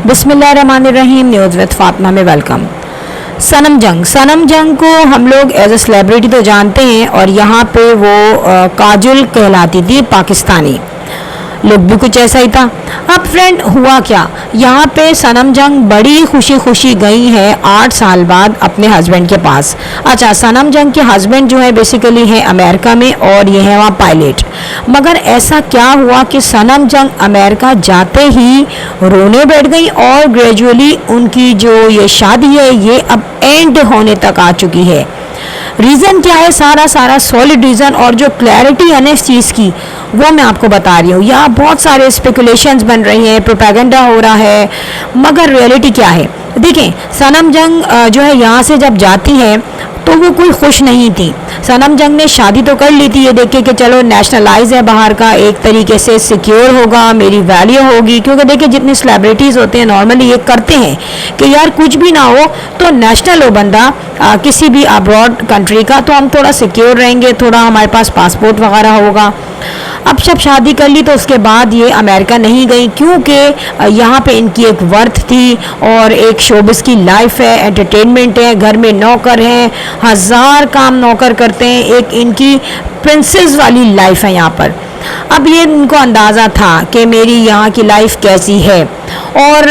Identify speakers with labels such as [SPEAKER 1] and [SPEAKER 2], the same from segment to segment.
[SPEAKER 1] बिस्मिल्लाहिर्रहमानिर्रहीम। News with Fatima में welcome. सनम जंग को हम लोग एज ए सेलिब्रिटी तो जानते हैं और यहाँ पे वो काजुल कहलाती थी पाकिस्तानी। लुक भी कुछ ऐसा ही था। अब फ्रेंड हुआ क्या, यहाँ पे सनम जंग बड़ी खुशी खुशी गई है 8 साल बाद अपने हस्बैंड के पास। अच्छा, सनम जंग के हस्बैंड जो है बेसिकली है अमेरिका में और ये है वहाँ पायलट। मगर ऐसा क्या हुआ कि सनम जंग अमेरिका जाते ही रोने बैठ गई और ग्रेजुअली उनकी जो ये शादी है ये अब एंड होने तक आ चुकी है। रीज़न क्या है, सारा सॉलिड रीज़न और जो क्लैरिटी है ना इस चीज़ की वो मैं आपको बता रही हूँ। यहाँ बहुत सारे स्पेकुलेशंस बन रही हैं, प्रोपेगेंडा हो रहा है, मगर रियलिटी क्या है देखें। सनम जंग जो है यहाँ से जब जाती है तो वो कोई खुश नहीं थी। सनम जंग ने शादी तो कर ली थी ये देख के कि चलो नेशनलाइज है बाहर का, एक तरीके से सिक्योर होगा, मेरी वैल्यू होगी। क्योंकि देखिए जितने सेलिब्रिटीज़ होते हैं नॉर्मली ये करते हैं कि यार कुछ भी ना हो तो नेशनल हो बंदा किसी भी अब्रॉड कंट्री का, तो हम थोड़ा सिक्योर रहेंगे, थोड़ा हमारे पास पासपोर्ट वगैरह होगा। अब जब शादी कर ली तो उसके बाद ये अमेरिका नहीं गई क्योंकि यहाँ पे इनकी एक वर्थ थी और एक शोबिस की लाइफ है, एंटरटेनमेंट है, घर में नौकर हैं, 1000 काम नौकर करते हैं, एक इनकी प्रिंसेस वाली लाइफ है यहाँ पर। अब ये इनको अंदाज़ा था कि मेरी यहाँ की लाइफ कैसी है और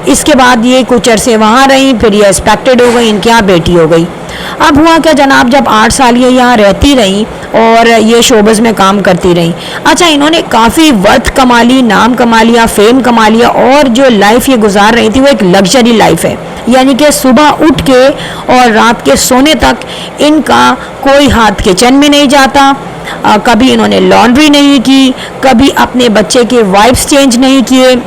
[SPEAKER 1] इसके बाद ये कुछ अरसे वहाँ रही, फिर ये एक्सपेक्टेड हो गई, इनके यहाँ बेटी हो गई। अब हुआ क्या जनाब, जब 8 साल ये यहाँ रहती रही और ये शोबस में काम करती रही। अच्छा, इन्होंने काफ़ी वर्थ कमा ली, नाम कमा लिया, फेम कमा लिया और जो लाइफ ये गुजार रही थी वो एक लग्जरी लाइफ है। यानी कि सुबह उठ के और रात के सोने तक इनका कोई हाथ किचन में नहीं जाता, कभी इन्होंने लॉन्ड्री नहीं की, कभी अपने बच्चे के वाइप्स चेंज नहीं किए।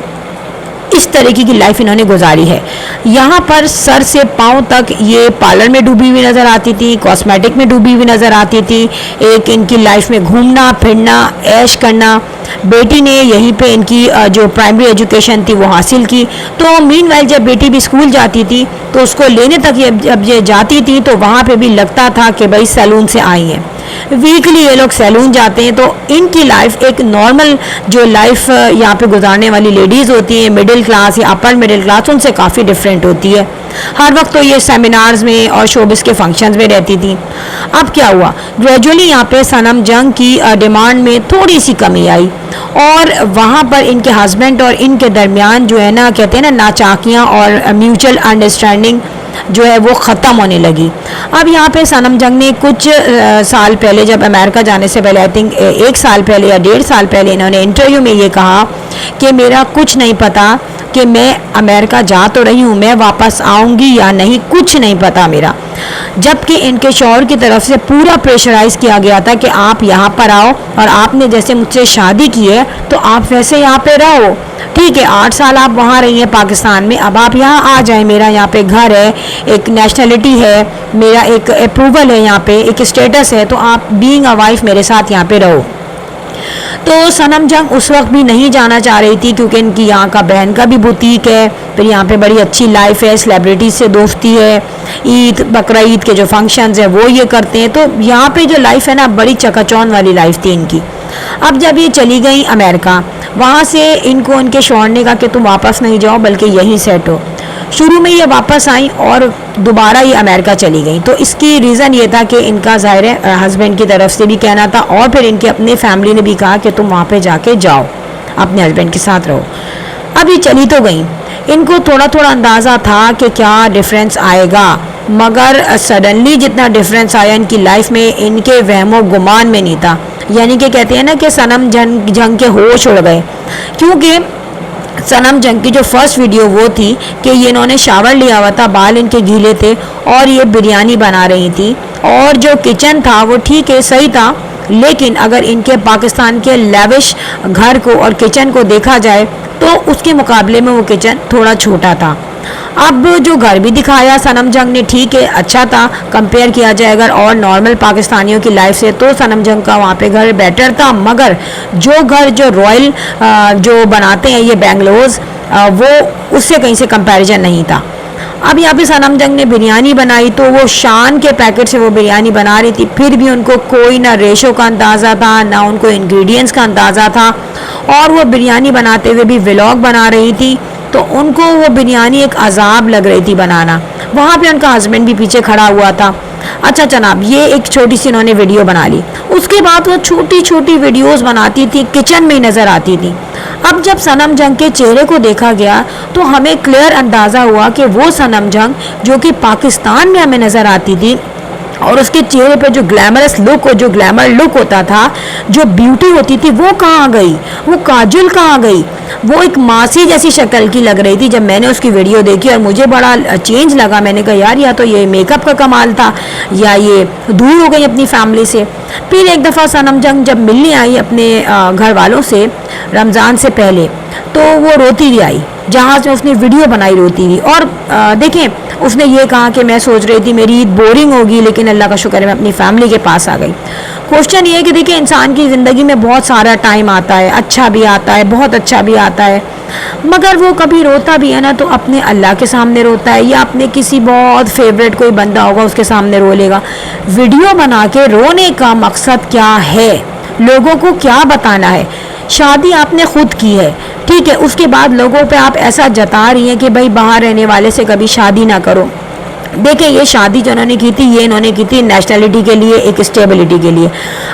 [SPEAKER 1] इस तरीके की लाइफ इन्होंने गुजारी है। यहाँ पर सर से पाँव तक ये पार्लर में डूबी हुई नज़र आती थी, कॉस्मेटिक में डूबी हुई नज़र आती थी, एक इनकी लाइफ में घूमना फिरना ऐश करना। बेटी ने यहीं पे इनकी जो प्राइमरी एजुकेशन थी वो हासिल की। तो मीनवाइल जब बेटी भी स्कूल जाती थी तो उसको लेने तक जब ये जाती थी तो वहाँ पे भी लगता था कि भाई सैलून से आई हैं। वीकली ये लोग सैलून जाते हैं। तो इनकी लाइफ एक नॉर्मल जो लाइफ यहाँ पे गुजारने वाली लेडीज़ होती हैं, मिडिल क्लास या अपर मिडिल क्लास, उनसे काफ़ी डिफरेंट होती है। हर वक्त तो ये सेमिनार्स में और शोबिस के फंक्शंस में रहती थी। अब क्या हुआ, ग्रेजुअली यहाँ पे सनम जंग की डिमांड में थोड़ी सी कमी आई और वहाँ पर इनके हस्बैंड और इनके दरमियान जो है ना, कहते हैं ना, नाचाकियाँ और म्यूचुअल अंडरस्टैंडिंग जो है वो ख़त्म होने लगी। अब यहाँ पे सनम जंग ने कुछ साल पहले, जब अमेरिका जाने से पहले, आई थिंक 1 साल पहले या 1.5 साल पहले, इन्होंने इंटरव्यू में ये कहा कि मेरा कुछ नहीं पता कि मैं अमेरिका जा तो रही हूँ, मैं वापस आऊँगी या नहीं, कुछ नहीं पता मेरा। जबकि इनके शौहर की तरफ से पूरा प्रेशराइज़ किया गया था कि आप यहाँ पर आओ और आपने जैसे मुझसे शादी की है तो आप वैसे यहाँ पे रहो। ठीक है, 8 साल आप वहाँ रही हैं पाकिस्तान में, अब आप यहाँ आ जाएं, मेरा यहाँ पे घर है, एक नेशनलिटी है, मेरा एक अप्रूवल है, यहाँ पे एक स्टेटस है, तो आप बीइंग अ वाइफ मेरे साथ यहाँ पे रहो। तो सनम जंग उस वक्त भी नहीं जाना चाह रही थी क्योंकि इनकी यहाँ का बहन का भी बुटीक है, फिर यहाँ पे बड़ी अच्छी लाइफ है, सेलिब्रिटीज से दोस्ती है, ईद बकरा ईद के जो फंक्शंस हैं वो ये करते हैं। तो यहाँ पे जो लाइफ है ना, बड़ी चकाचौंध वाली लाइफ थी इनकी। अब जब ये चली गई अमेरिका, वहाँ से इनको इनके शौहर ने कहा कि तुम वापस नहीं जाओ बल्कि यहीं सेट हो। शुरू में ये वापस आई और दोबारा ये अमेरिका चली गई। तो इसकी रीज़न ये था कि इनका ज़ाहिर है हस्बैंड की तरफ से भी कहना था और फिर इनके अपने फैमिली ने भी कहा कि तुम वहाँ पे जाके जाओ, अपने हस्बैंड के साथ रहो। अब ये चली तो गई, इनको थोड़ा थोड़ा अंदाज़ा था कि क्या डिफरेंस आएगा, मगर सडनली जितना डिफरेंस आया इनकी लाइफ में इनके वहमो गुमान में नहीं था। यानी कि कहते हैं ना कि सनम जंग के होश उड़ गए। क्योंकि सनम जंग की जो फर्स्ट वीडियो वो थी कि ये इन्होंने शावर लिया हुआ था, बाल इनके गीले थे और ये बिरयानी बना रही थी और जो किचन था वो ठीक है सही था, लेकिन अगर इनके पाकिस्तान के लेविश घर को और किचन को देखा जाए तो उसके मुकाबले में वो किचन थोड़ा छोटा था। अब जो घर भी दिखाया सनम जंग ने, ठीक है अच्छा था, कंपेयर किया जाए अगर और नॉर्मल पाकिस्तानियों की लाइफ से तो सनम जंग का वहाँ पे घर बेटर था। मगर जो घर जो रॉयल जो बनाते हैं ये बेंगलोर्स, वो उससे कहीं से कंपैरिजन नहीं था। अब यहाँ पे सनम जंग ने बिरयानी बनाई तो वो शान के पैकेट से वो बिरयानी बना रही थी, फिर भी उनको कोई ना रेशो का अंदाज़ा था ना उनको इंग्रेडिएंट्स का अंदाज़ा था और वो बिरयानी बनाते हुए भी व्लॉग बना रही थी तो उनको वो बिरयानी एक अजाब लग रही थी बनाना। वहाँ पे उनका हस्बैंड भी पीछे खड़ा हुआ था। अच्छा जनाब, ये एक छोटी सी इन्होंने वीडियो बना ली। उसके बाद वो छोटी छोटी वीडियोस बनाती थी, किचन में ही नज़र आती थी। अब जब सनम जंग के चेहरे को देखा गया तो हमें क्लियर अंदाज़ा हुआ कि वो सनम जंग जो कि पाकिस्तान में हमें नज़र आती थी और उसके चेहरे पे जो ग्लैमरस लुक और जो ग्लैमर लुक होता था, जो ब्यूटी होती थी, वो कहाँ गई? वो काजल कहाँ गई? वो एक मासी जैसी शक्ल की लग रही थी जब मैंने उसकी वीडियो देखी और मुझे बड़ा चेंज लगा। मैंने कहा यार या तो ये मेकअप का कमाल था या ये दूर हो गई अपनी फैमिली से। फिर एक दफ़ा सनम जंग जब मिलने आई अपने घर वालों से रमज़ान से पहले, तो वो रोती हुई आई, जहाँ से उसने वीडियो बनाई रोती हुई। और देखें, उसने ये कहा कि मैं सोच रही थी मेरी ईद बोरिंग होगी, लेकिन अल्लाह का शुक्र है मैं अपनी फैमिली के पास आ गई। क्वेश्चन ये है कि देखिए, इंसान की ज़िंदगी में बहुत सारा टाइम आता है, अच्छा भी आता है, बहुत अच्छा भी आता है, मगर वो कभी रोता भी है ना तो अपने अल्लाह के सामने रोता है या अपने किसी बहुत फेवरेट कोई बंदा होगा उसके सामने रो लेगा। वीडियो बना के रोने का मकसद क्या है? लोगों को क्या बताना है? शादी आपने खुद की है, ठीक है, उसके बाद लोगों पे आप ऐसा जता रही हैं कि भाई बाहर रहने वाले से कभी शादी ना करो। देखिए, ये शादी जो उन्होंने की थी, ये इन्होंने की थी नेशनलिटी के लिए, एक स्टेबिलिटी के लिए।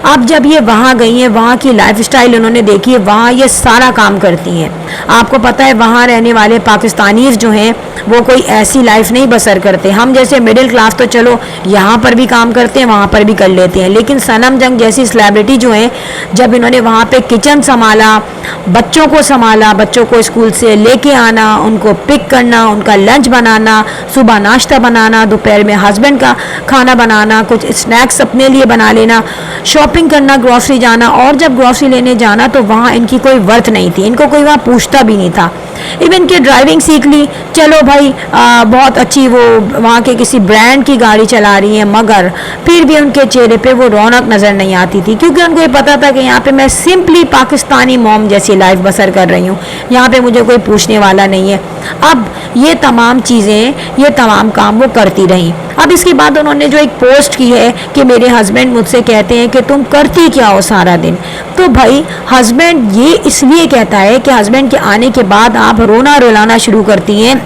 [SPEAKER 1] अब जब ये वहाँ गई हैं, वहाँ की लाइफस्टाइल उन्होंने देखी है, वहाँ ये सारा काम करती हैं। आपको पता है वहाँ रहने वाले पाकिस्तानीज़ जो हैं वो कोई ऐसी लाइफ नहीं बसर करते। हम जैसे मिडिल क्लास तो चलो यहाँ पर भी काम करते हैं, वहाँ पर भी कर लेते हैं, लेकिन सनम जंग जैसी सेलिब्रिटी जो है, जब इन्होंने वहाँ पे किचन संभाला, बच्चों को संभाला, बच्चों को स्कूल से लेके आना, उनको पिक करना, उनका लंच बनाना, सुबह नाश्ता बनाना, दोपहर में हस्बैंड का खाना बनाना, कुछ स्नैक्स अपने लिए बना लेना, शॉपिंग करना, ग्रॉसरी जाना, और जब ग्रॉसरी लेने जाना तो वहाँ इनकी कोई वर्थ नहीं थी, इनको कोई वहाँ पूछता भी नहीं था। इवन कि ड्राइविंग सीख ली, चलो भाई बहुत अच्छी वो वहाँ के किसी ब्रांड की गाड़ी चला रही है, मगर फिर भी उनके चेहरे पे वो रौनक नज़र नहीं आती थी, क्योंकि उनको ये पता था कि यहाँ पे मैं सिंपली पाकिस्तानी मॉम जैसी लाइफ बसर कर रही हूँ, यहाँ पे मुझे कोई पूछने वाला नहीं है। अब ये तमाम चीज़ें, ये तमाम काम वो करती रहीं। अब इसके बाद उन्होंने जो एक पोस्ट की है कि मेरे हस्बैंड मुझसे कहते हैं कि तुम करती क्या हो सारा दिन, तो भाई हस्बैंड ये इसलिए कहता है कि हस्बैंड के आने के बाद आप रोना रुलाना शुरू करती हैं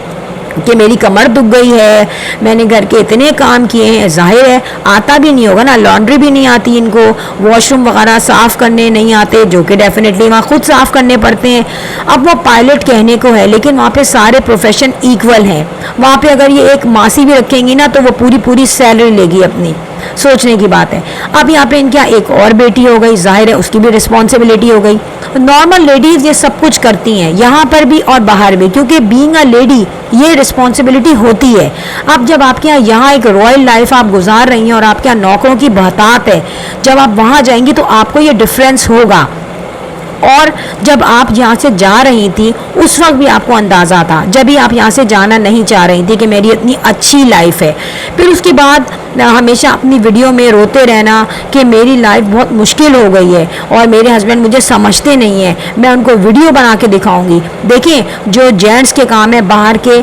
[SPEAKER 1] कि मेरी कमर दुख गई है, मैंने घर के इतने काम किए हैं। जाहिर है आता भी नहीं होगा ना, लॉन्ड्री भी नहीं आती इनको, वॉशरूम वगैरह साफ़ करने नहीं आते, जो कि डेफिनेटली वहाँ खुद साफ़ करने पड़ते हैं। अब वो पायलट कहने को है, लेकिन वहाँ पे सारे प्रोफेशन इक्वल हैं। वहाँ पे अगर ये एक मासी भी रखेंगी ना तो वो पूरी पूरी सैलरी लेगी अपनी, सोचने की बात है। अब यहाँ पे इनके यहाँ एक और बेटी हो गई, जाहिर है उसकी भी रिस्पॉन्सिबिलिटी हो गई। नॉर्मल लेडीज़ ये सब कुछ करती हैं, यहाँ पर भी और बाहर भी, क्योंकि बीइंग अ लेडी ये रिस्पॉन्सिबिलिटी होती है। अब जब आपके यहाँ एक रॉयल लाइफ आप गुजार रही हैं और आपके यहाँ नौकरों की बहतात है, जब आप वहाँ जाएंगी तो आपको ये डिफरेंस होगा। और जब आप यहाँ से जा रही थी उस वक्त भी आपको अंदाज़ा था, जब भी आप यहाँ से जाना नहीं चाह रही थी, कि मेरी इतनी अच्छी लाइफ है। फिर उसके बाद हमेशा अपनी वीडियो में रोते रहना कि मेरी लाइफ बहुत मुश्किल हो गई है और मेरे हस्बैंड मुझे समझते नहीं हैं, मैं उनको वीडियो बना के दिखाऊंगी। देखें, जो जेंट्स के काम है बाहर के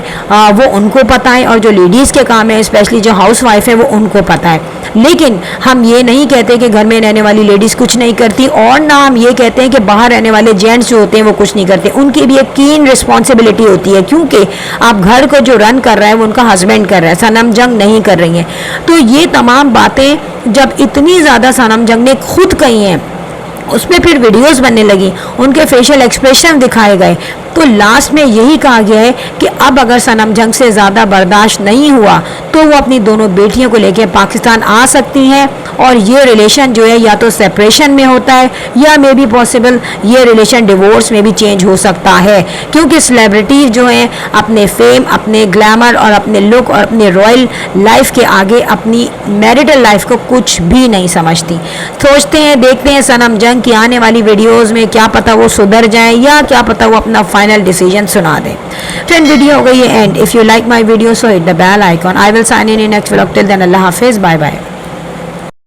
[SPEAKER 1] वो उनको पता है, और जो लेडीज़ के काम है स्पेशली जो हाउस वाइफ है वो उनको पता है। लेकिन हम ये नहीं कहते कि घर में रहने वाली लेडीज़ कुछ नहीं करती, और ना हम ये कहते हैं कि बाहर रहने वाले जेंट्स जो होते हैं वो कुछ नहीं करते। उनकी भी एक कीन रिस्पॉन्सिबिलिटी होती है, क्योंकि आप घर को जो रन कर रहा है वो उनका हस्बैंड कर रहा है, सनम जंग नहीं कर रही हैं। तो ये तमाम बातें जब इतनी ज़्यादा सनम जंग ने खुद कही हैं, उसमें फिर वीडियोस बनने लगी, उनके फेशियल एक्सप्रेशन दिखाए गए, तो लास्ट में यही कहा गया है कि अब अगर सनम जंग से ज़्यादा बर्दाश्त नहीं हुआ तो वो अपनी दोनों बेटियों को लेकर पाकिस्तान आ सकती हैं, और ये रिलेशन जो है या तो सेपरेशन में होता है या मे बी पॉसिबल ये रिलेशन डिवोर्स में भी चेंज हो सकता है, क्योंकि सेलिब्रिटीज जो हैं अपने फेम, अपने ग्लैमर और अपने लुक और अपने रॉयल लाइफ के आगे अपनी मैरिटल लाइफ को कुछ भी नहीं समझती। सोचते हैं, देखते हैं सनम जंग की आने वाली वीडियोज़ में, क्या पता वो सुधर जाएँ या क्या पता वो अपना फाइनल डिसीजन सुना दें। फ्रेंड, वीडियो हो गई है end. If you like my video so hit the bell icon. I will sign in next vlog. Till then अल्लाह हाफिज़, बाय बाय।